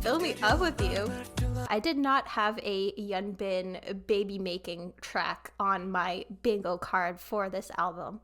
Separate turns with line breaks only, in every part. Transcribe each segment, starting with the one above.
Fill me up with you. I did not have a Yeonbin baby making track on my bingo card for this album.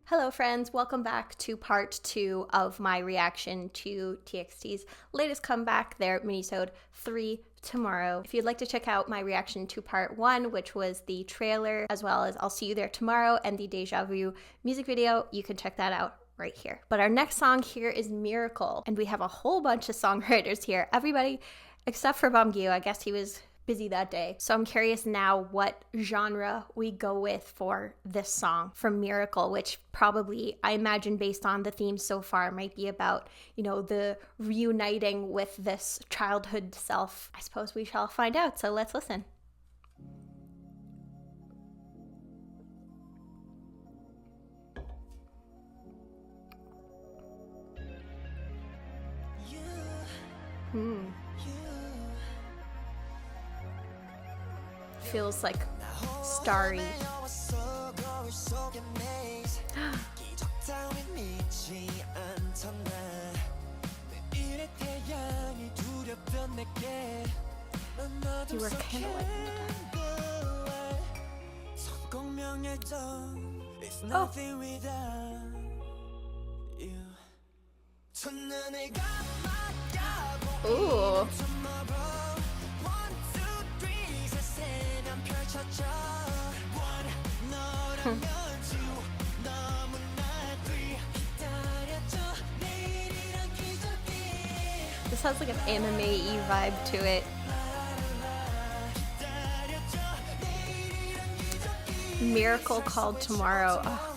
Hello friends, welcome back to part 2 of my reaction to TXT's latest comeback, their minisode 3 tomorrow. If you'd like to check out my reaction to part 1, which was the trailer, as well as I'll See You There Tomorrow and the Deja Vu music video, you can check that out right here. But our next song here is Miracle, and we have a whole bunch of songwriters here. Everybody except for Bamgyu, I guess he was busy that day. So I'm curious now what genre we go with for this song from Miracle, which probably, I imagine based on the theme so far, might be about, you know, the reuniting with this childhood self. I suppose we shall find out, so let's listen. Feels like starry. You were kind of like Ooh. This has like an anime-y vibe to it. Miracle Called Tomorrow. Oh.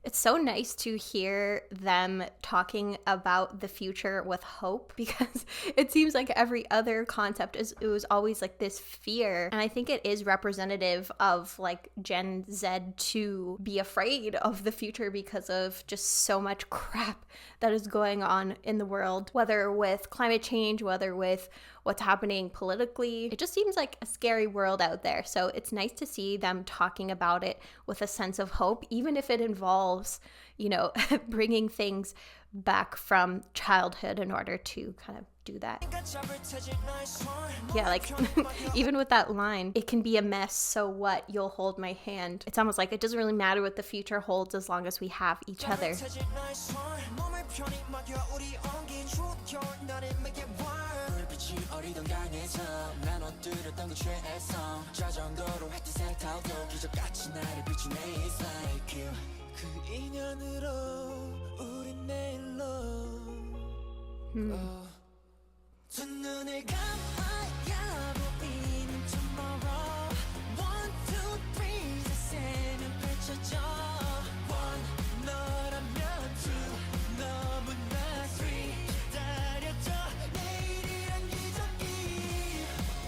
It's so nice to hear them talking about the future with hope, because it seems like every other concept it was always like this fear, and I think it is representative of like Gen Z to be afraid of the future because of just so much crap that is going on in the world, whether with climate change, whether with what's happening politically. It just seems like a scary world out there. So it's nice to see them talking about it with a sense of hope, even if it involves, you know, bringing things back from childhood in order to kind of do that. Yeah, like even with that line, it can be a mess, so what, you'll hold my hand. It's almost like it doesn't really matter what the future holds as long as we have each other.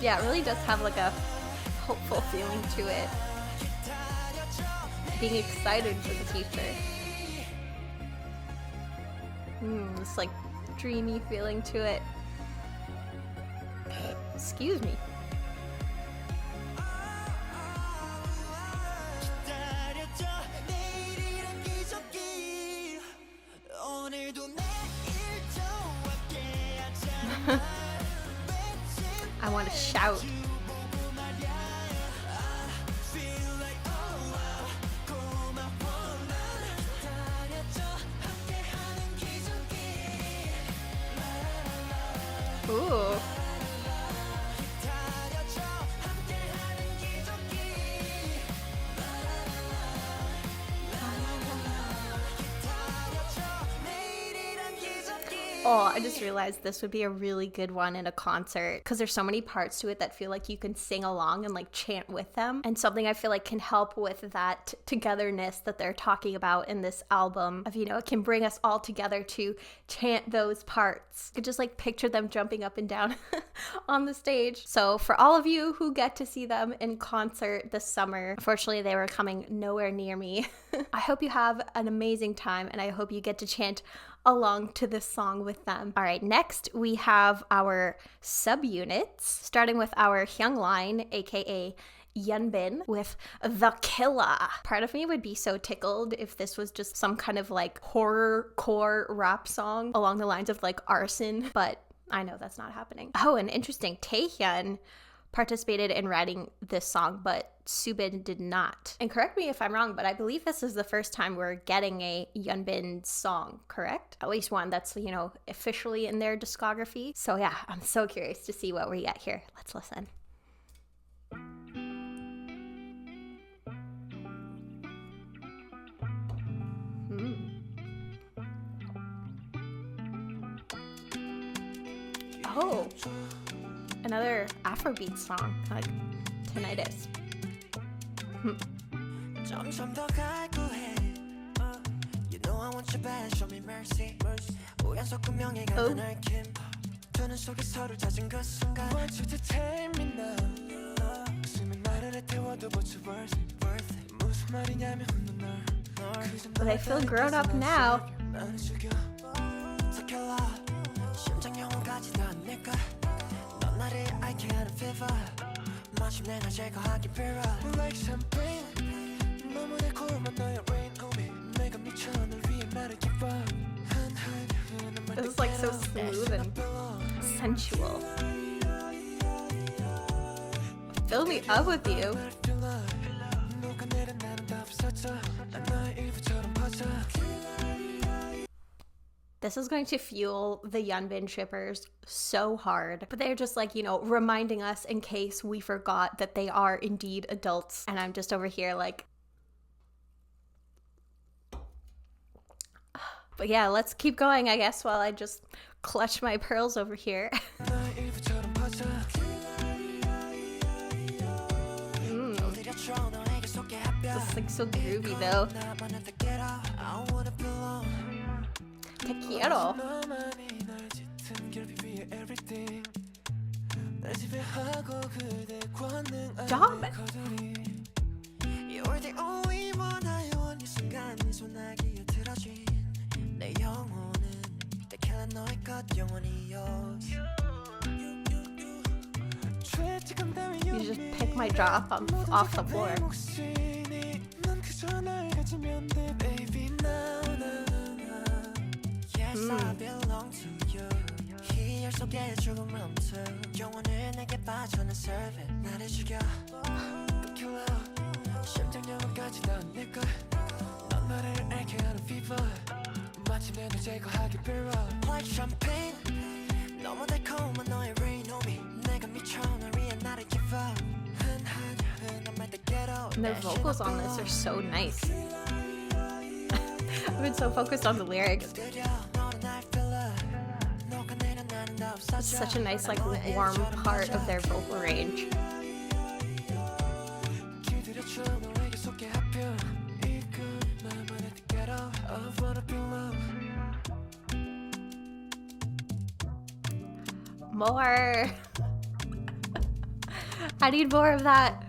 Yeah, it really does have like a hopeful feeling to it. Being excited for the future. This like dreamy feeling to it. Excuse me. I want to shout. Ooh. Oh, I just realized this would be a really good one in a concert because there's so many parts to it that feel like you can sing along and like chant with them, and something I feel like can help with that togetherness that they're talking about in this album of, you know, it can bring us all together to chant those parts. I could just like picture them jumping up and down on the stage. So for all of you who get to see them in concert this summer, unfortunately they were coming nowhere near me. I hope you have an amazing time, and I hope you get to chant along to this song with them. All right, next we have our subunits, starting with our Hyung line, aka Yeonbin with the Killa. Part of me would be so tickled if this was just some kind of like horrorcore rap song along the lines of like arson, but I know that's not happening. Oh, and interesting, Taehyun participated in writing this song, but Subin did not. And correct me if I'm wrong, but I believe this is the first time we're getting a Yeonbin song, correct? At least one that's, you know, officially in their discography. So yeah, I'm so curious to see what we get here. Let's listen. Oh, another Afrobeat song, like Tinnitus. But I feel grown up now. This is like so smooth and sensual. Fill me up with you. This is going to fuel the Yeonbin shippers so hard. But they're just like, you know, reminding us in case we forgot that they are indeed adults. And I'm just over here like... But yeah, let's keep going, I guess, while I just clutch my pearls over here. This is like so groovy though. Te quiero. Stop it. You just pick my jaw up off the floor. And the vocals on this are so nice. I've been so focused on the lyrics. It's such a nice, like, warm part of their vocal range. More. I need more of that.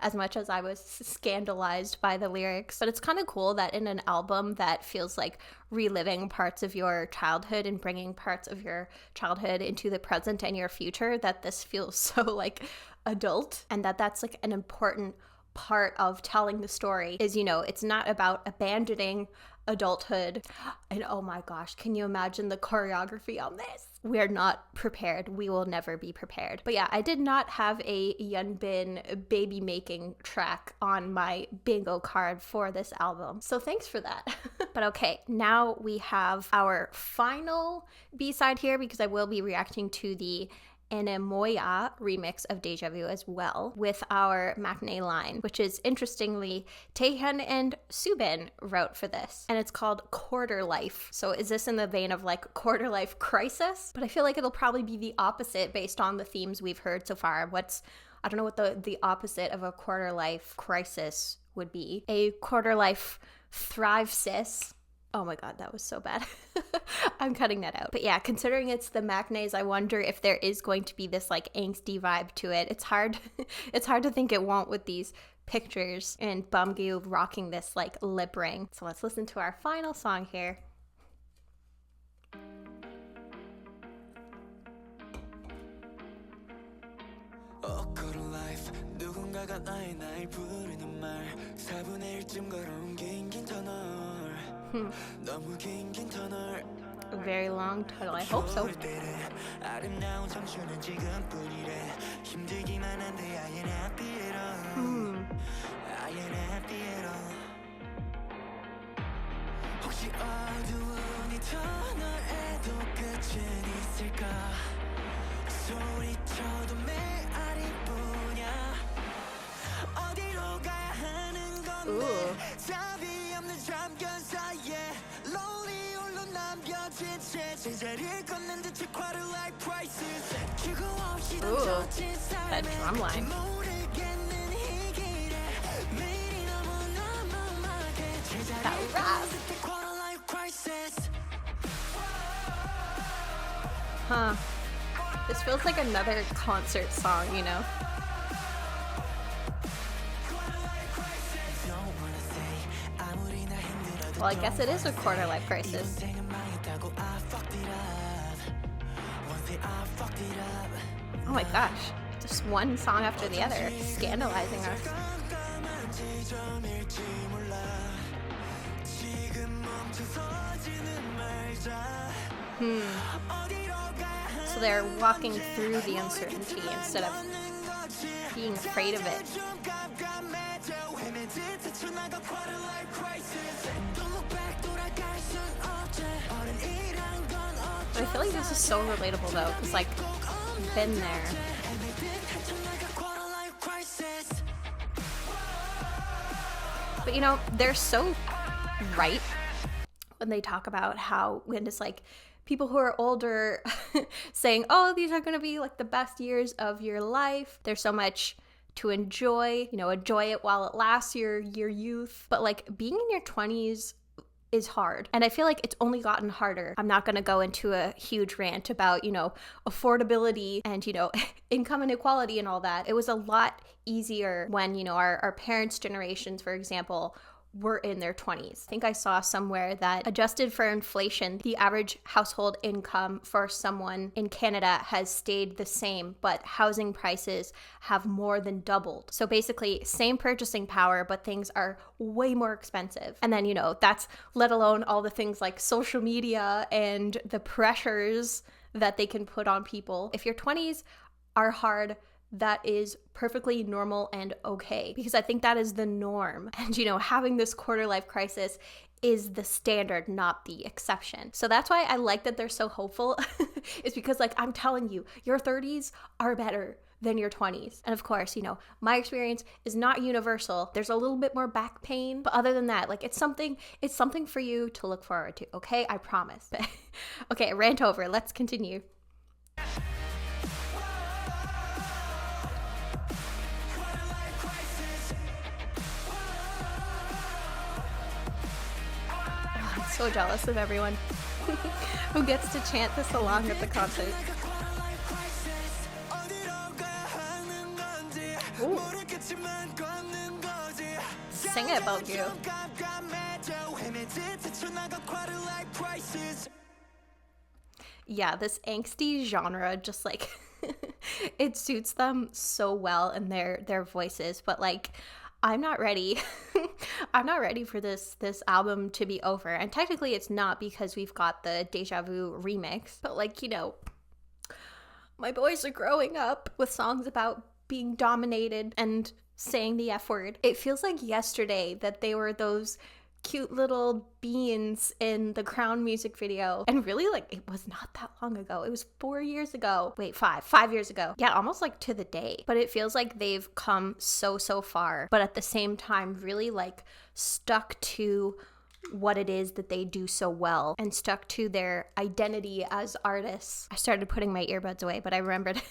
As much as I was scandalized by the lyrics. But it's kind of cool that in an album that feels like reliving parts of your childhood and bringing parts of your childhood into the present and your future, that this feels so like adult, and that's like an important part of telling the story is, you know, it's not about abandoning adulthood. And oh my gosh, can you imagine the choreography on this? We're not prepared. We will never be prepared. But yeah, I did not have a Yeonbin baby making track on my bingo card for this album. So thanks for that. But okay, now we have our final B-side here, because I will be reacting to the Anemoia remix of Deja Vu as well with our Maknae line, which is interestingly Taehyun and Subin wrote for this, and it's called Quarter Life. So is this in the vein of like quarter life crisis? But I feel like it'll probably be the opposite based on the themes we've heard so far. I don't know what the opposite of a quarter life crisis would be. A quarter life thrive sis. Oh my god, that was so bad. I'm cutting that out. But yeah, considering it's the Maknaes, I wonder if there is going to be this like angsty vibe to it. It's hard to think it won't with these pictures and Bumgyu rocking this like lip ring. So let's listen to our final song here.
A quarter life
A very long tunnel. I hope so. Ooh. Ooh, that drum line. That rap. Huh. This feels like another concert song, you know? Well, I guess it is a quarter life crisis. Oh my gosh, just one song after the other, scandalizing us. So they're walking through the uncertainty instead of being afraid of it. But I feel like this is so relatable though, because like, been there. But you know, they're so right when they talk about how, when it's like people who are older saying, oh, these are going to be like the best years of your life. There's so much to enjoy, you know, enjoy it while it lasts, your youth. But like being in your 20s is hard. And I feel like it's only gotten harder. I'm not going to go into a huge rant about, you know, affordability and, you know, income inequality and all that. It was a lot easier when, you know, our parents' generations, for example, were in their 20s. I think I saw somewhere that adjusted for inflation, the average household income for someone in Canada has stayed the same, but housing prices have more than doubled. So basically, same purchasing power, but things are way more expensive. And then, you know, that's let alone all the things like social media and the pressures that they can put on people. If your 20s are hard, that is perfectly normal and okay, because I think that is the norm. And, you know, having this quarter life crisis is the standard, not the exception. So that's why I like that they're so hopeful, is because, like, I'm telling you, your 30s are better than your 20s. And of course, you know, my experience is not universal. There's a little bit more back pain, but other than that, like, it's something for you to look forward to, okay? I promise. Okay, rant over. Let's continue. So jealous of everyone who gets to chant this along at the concert. Ooh. Sing it about you. Yeah, this angsty genre just like it suits them so well in their voices, but like I'm not ready. I'm not ready for this album to be over. And technically it's not, because we've got the Deja Vu remix. But like, you know, my boys are growing up with songs about being dominated and saying the F word. It feels like yesterday that they were those cute little beans in the Crown music video. And really, like, it was not that long ago. It was 4 years ago. Wait, 5 years ago. Yeah, almost like to the day. But it feels like they've come so far, but at the same time really like stuck to what it is that they do so well and stuck to their identity as artists. I started putting my earbuds away, but I remembered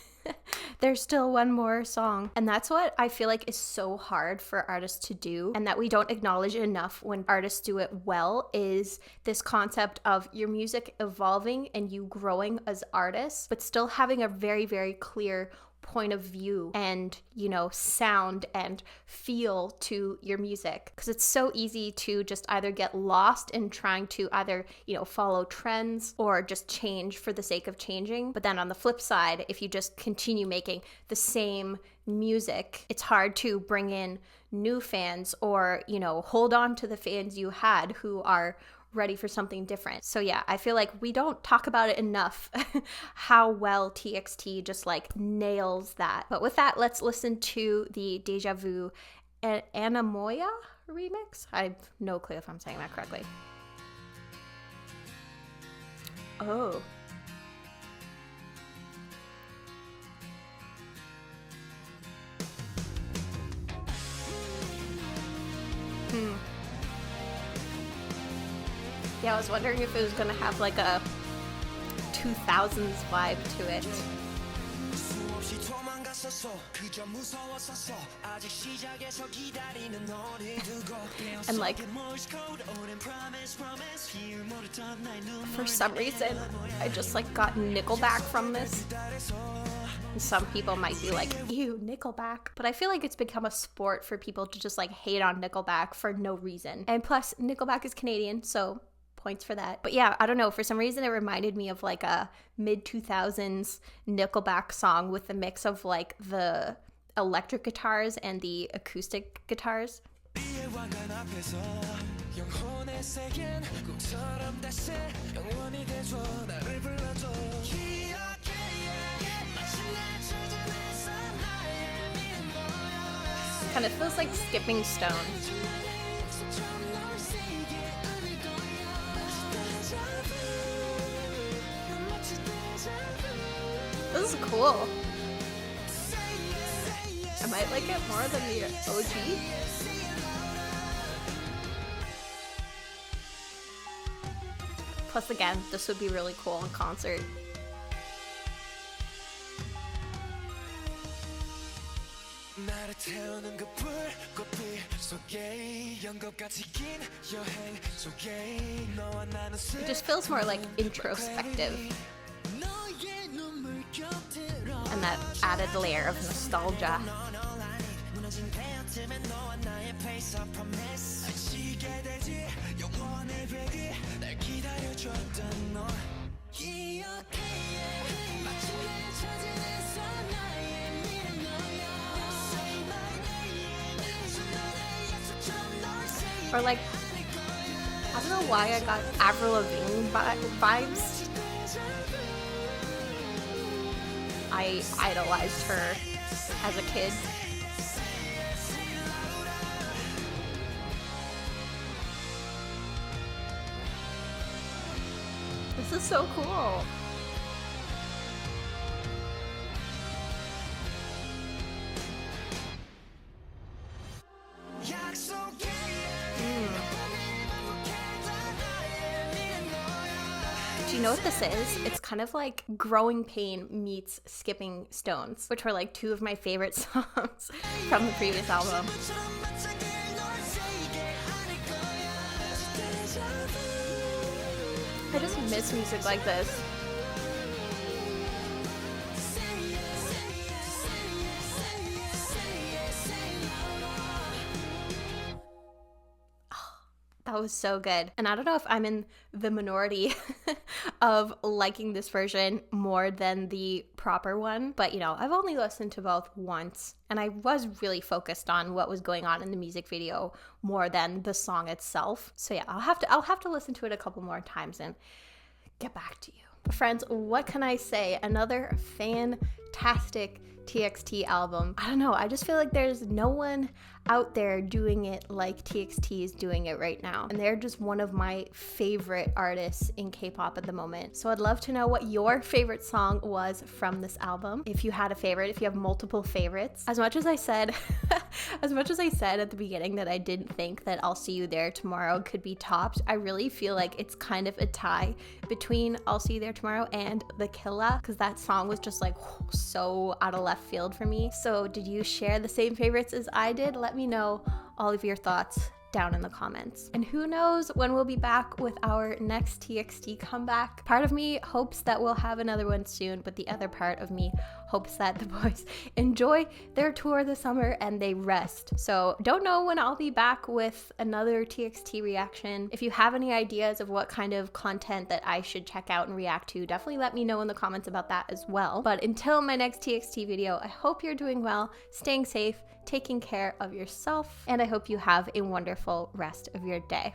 there's still one more song. And that's what I feel like is so hard for artists to do, and that we don't acknowledge enough when artists do it well, is this concept of your music evolving and you growing as artists, but still having a very clear point of view and, you know, sound and feel to your music. Because it's so easy to just either get lost in trying to either, you know, follow trends or just change for the sake of changing. But then on the flip side, if you just continue making the same music, it's hard to bring in new fans or, you know, hold on to the fans you had who are ready for something different. So yeah, I feel like we don't talk about it enough how well TXT just like nails that. But with that, let's listen to the Deja Vu Anemoia remix. I have no clue if I'm saying that correctly. Oh. Yeah, I was wondering if it was gonna have like a 2000s vibe to it. And like, for some reason, I just like got Nickelback from this. And some people might be like, ew, Nickelback. But I feel like it's become a sport for people to just like hate on Nickelback for no reason. And plus, Nickelback is Canadian, so points for that. But yeah, I don't know, for some reason it reminded me of like a mid-2000s Nickelback song with a mix of like the electric guitars and the acoustic guitars. Kind of feels like Skipping Stones. This is cool. I might like it more than the OG. Plus, again, this would be really cool in concert. It just feels more like introspective. And that added layer of nostalgia. Or like, I don't know why I got Avril Lavigne vibes. I idolized her as a kid. This is so cool. Do you know what this is? It's kind of like Growing Pain meets Skipping Stones, which were like two of my favorite songs from the previous album. I just miss music like this. That was so good. And I don't know if I'm in the minority of liking this version more than the proper one, but you know, I've only listened to both once and I was really focused on what was going on in the music video more than the song itself. So yeah, I'll have to listen to it a couple more times and get back to you. But friends, what can I say? Another fantastic TXT album. I don't know, I just feel like there's no one out there doing it like TXT is doing it right now. And they're just one of my favorite artists in K-pop at the moment. So I'd love to know what your favorite song was from this album. If you had a favorite, if you have multiple favorites. As much as I said at the beginning that I didn't think that I'll See You There Tomorrow could be topped, I really feel like it's kind of a tie between I'll See You There Tomorrow and the Killa, because that song was just like so out of left field for me. So did you share the same favorites as I did? Let me know all of your thoughts down in the comments. And who knows when we'll be back with our next TXT comeback. Part of me hopes that we'll have another one soon, but the other part of me hopes that the boys enjoy their tour this summer and they rest. So don't know when I'll be back with another TXT reaction. If you have any ideas of what kind of content that I should check out and react to, definitely let me know in the comments about that as well. But until my next TXT video, I hope you're doing well, staying safe, taking care of yourself, and I hope you have a wonderful rest of your day.